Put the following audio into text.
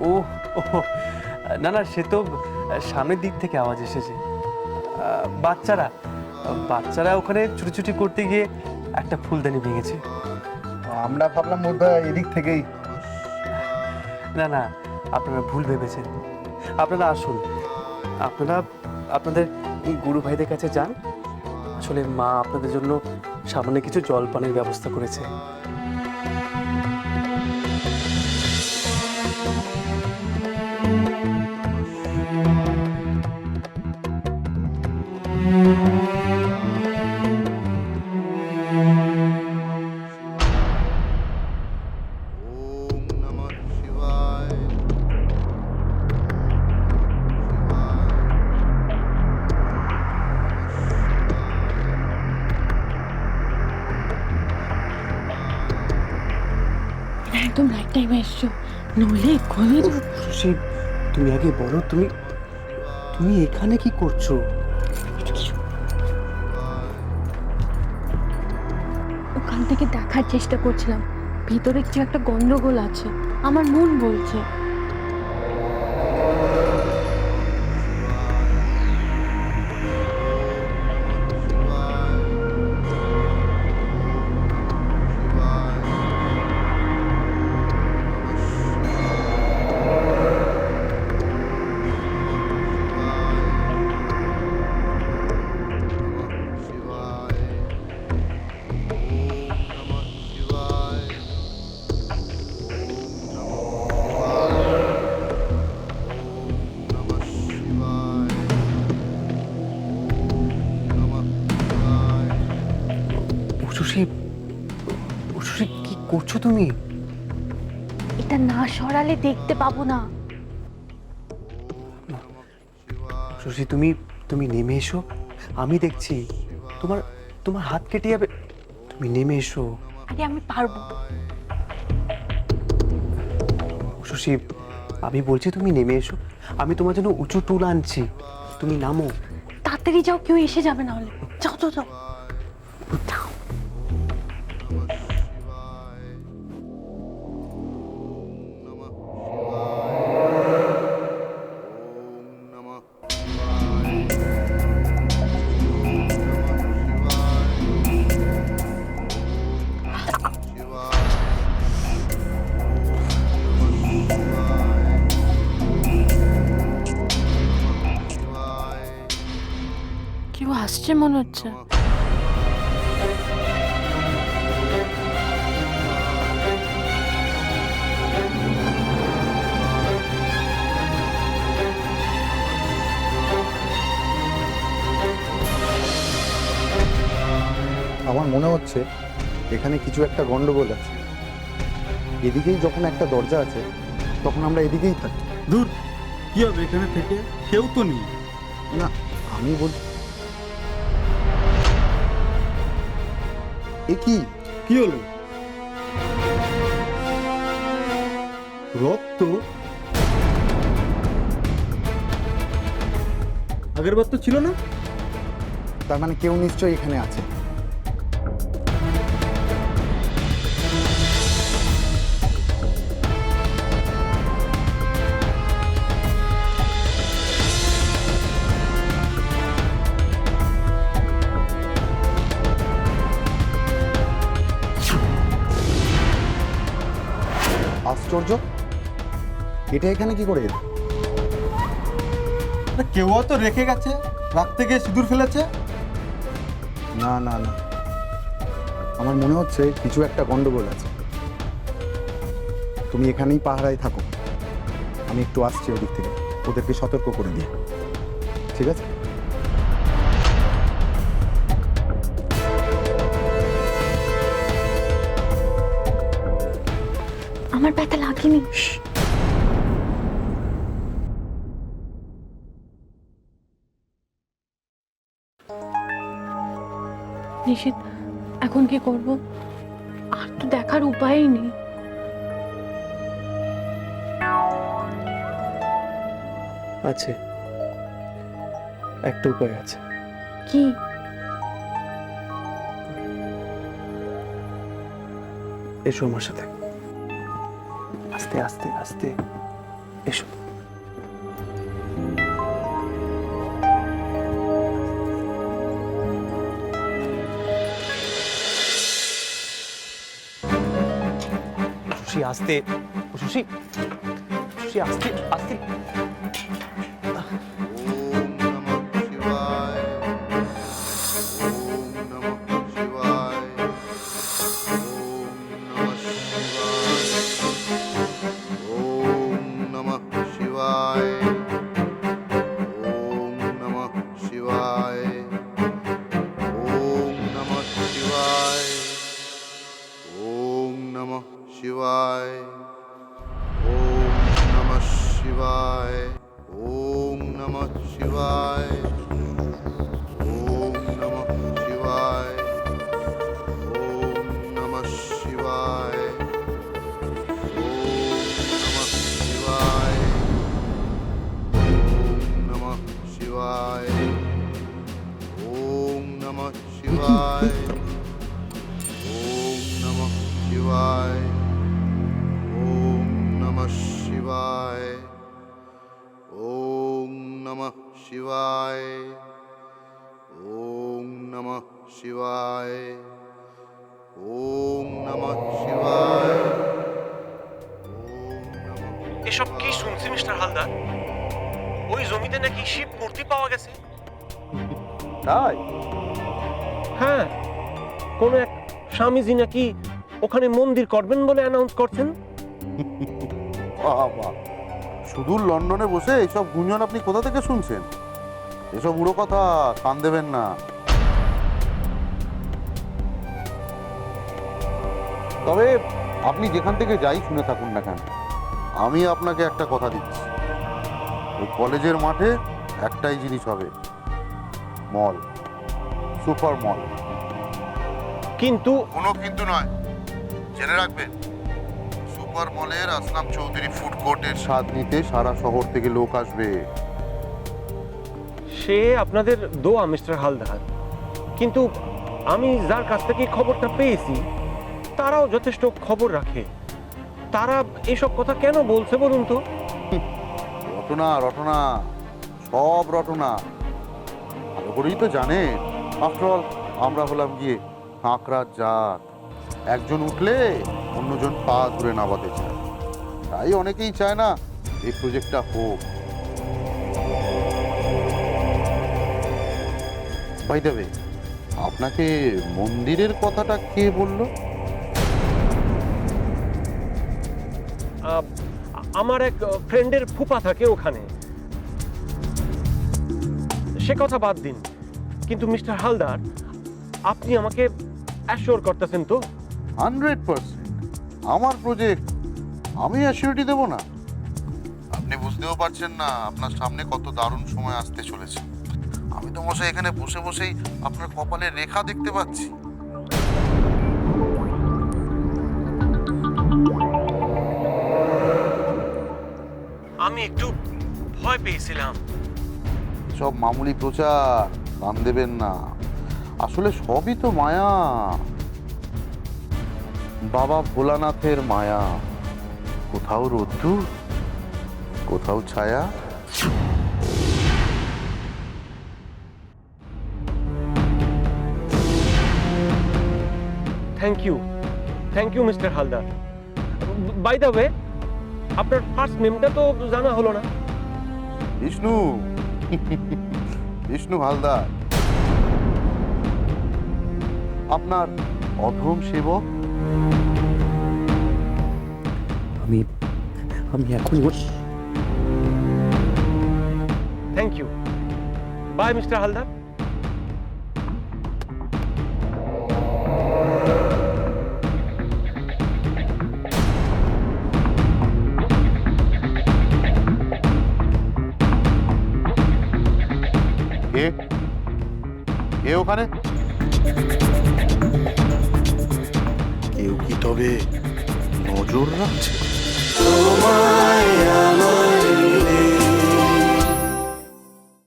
ও ও, না না, সে তো সামনের দিক থেকে আওয়াজ এসেছে। বাচ্চারা বাচ্চারা ওখানে ছুটোছুটি করতে গিয়ে একটা ফুলদানি ভেঙেছে। আমরা ভাবলাম বোধহয় এদিক থেকেই। না না, আপনারা ভুল ভেবেছেন। আপনারা আসুন, আপনারা আপনাদের গুরু ভাইদের কাছে যান। আসলে মা আপনাদের জন্য সামান্য কিছু জলপানের ব্যবস্থা করেছে। ওম নমঃ শিবায়। একদম রাইট টাইমে এসছো, নইলে ঘুমিয়ে যাবো। শিব, তুমি আগে বলো, তুমি তুমি এখানে কি করছো? ওখান থেকে দেখার চেষ্টা করছিলাম, ভিতরে কিছু একটা গন্ডগোল আছে, আমার মন বলছে। শিব, শিব, কি করছো তুমি? এটা না সরালে দেখতে পাবো না। শশী, তুমি তুমি নেমে এসো, আমি দেখছি। তোমার তোমার হাত কেটে যাবে, তুমি নেমে এসো। আরে আমি পারবো। শশী, আমি বলছি তুমি নেমে এসো। আমি তোমার জন্য উঁচু টুল আনছি, তুমি নামো। তাড়াতাড়ি যাও, কেউ এসে যাবে না হলে। যাও যাও যাও যাও। কেউ আসছে মনে হচ্ছে। আমার মনে হচ্ছে এখানে কিছু একটা গন্ডগোল আছে। এদিকেই যখন একটা দরজা আছে, তখন আমরা এদিকেই থাকি। দূর, কি হবে এখানে থেকে? কেউ তো নেই। না, আমি বল, এ কি? কি হলো? রক্ত? আগের বার তো ছিল না। তার মানে কেউ নিশ্চয়ই এখানে আছে। আশ্চর্য, এটা এখানে কি করে এলো? কেউ তো রেখে গেছে, রাখতে গিয়ে সিঁদুর ফেলেছে। না না না, আমার মনে হচ্ছে কিছু একটা গন্ডগোল আছে। তুমি এখানেই পাহারায় থাকো, আমি একটু আসছি ওদিক থেকে, ওদেরকে সতর্ক করে দিই। ঠিক আছে? আমার ব্যথা লাগেনি। নিশিত, এখন কি করব? আর তো দেখার উপায়ই নেই। আছে, একটা উপায় আছে। কি? এসো আমার সাথে। আস্তে আস্তে আস্তে। এসো। সুশি আস্তে, সুশি, সুশি আস্তে আস্তে। এসব কি শুনছি মিস্টার হালদার? ওই জমিতে নাকি শিব মূর্তি পাওয়া গেছে। তাই? হ্যাঁ, কোন এক স্বামীজি নাকি ওখানে মন্দির করবেন বলে অ্যানাউন্স করছেন। বাবা, শুধু লন্ডনে বসে এইসব গুঞ্জন আপনি কোথা থেকে শুনছেন? এসব উড়ো কথা, কান দেবেন না। তবে আপনি যেখান থেকে যাই শুনে থাকুন না কেন, আমি আপনাকে একটা কথা দিচ্ছি, ওই কলেজের মাঠে একটাই জিনিস হবে, মল, সুপার মল। কিন্তু কোনো কিন্তু নয়, জেনে রাখবেন, সুপার মলের আসলাম চৌধুরী ফুড কোর্টের স্বাদ নিতে সারা শহর থেকে লোক আসবে। সে আপনাদের দোয়া মিস্টার হালদার, কিন্তু আমি যার কাছ থেকে খবরটা পেয়েছি তারাও যথেষ্ট খবর রাখে। তারা এসব কথা কেন বলছে বলুন তো? রটনা রটনা, সব রটনা। ভালো করেই তো জানেন, আফটার আমরা হলাম গিয়ে কাঁকড়ার জাত, একজন উঠলে অন্যজন পা ধরে নামাতে চায়। তাই অনেকেই চায় না এই প্রজেক্টটা হোক। বাই দ্য ওয়ে, আপনাকে মন্দিরের কথাটা কে বললো? আমার এক ফ্রেন্ডের ফুপা থাকে ওখানে। সে কথা বাদ দিন, কিন্তু মিস্টার হালদার, আপনি আমাকে অ্যাসিওর করতেছেন তো? 100%। আমার প্রজেক্ট, আমি অ্যাসিউরিটি দেবো না? আপনি বুঝতেও পারছেন না আপনার সামনে কত দারুণ সময় আসতে চলেছে। আমি তো মশাই এখানে বসে বসেই আপনার কপালের রেখা দেখতে পাচ্ছি। আমি একটু ভয় পেয়েছিলাম। সব মামুলি প্রচার, কান দেবেন না। আসলে সবই তো মায়া, বাবা ভোলানাথের মায়া। কোথাও রোদ্দুর, কোথাও ছায়া। Thank you mister Haldar. By the way, আপনার ফার্স্ট নেমটা তো জানা হলো না। বিষ্ণু, বিষ্ণু হালদার, আপনার অধম সেবক। আমি এখন thank you. Bye mister Haldar. কে কে ওখানে? কেউ কি তবে নজর রাখছে?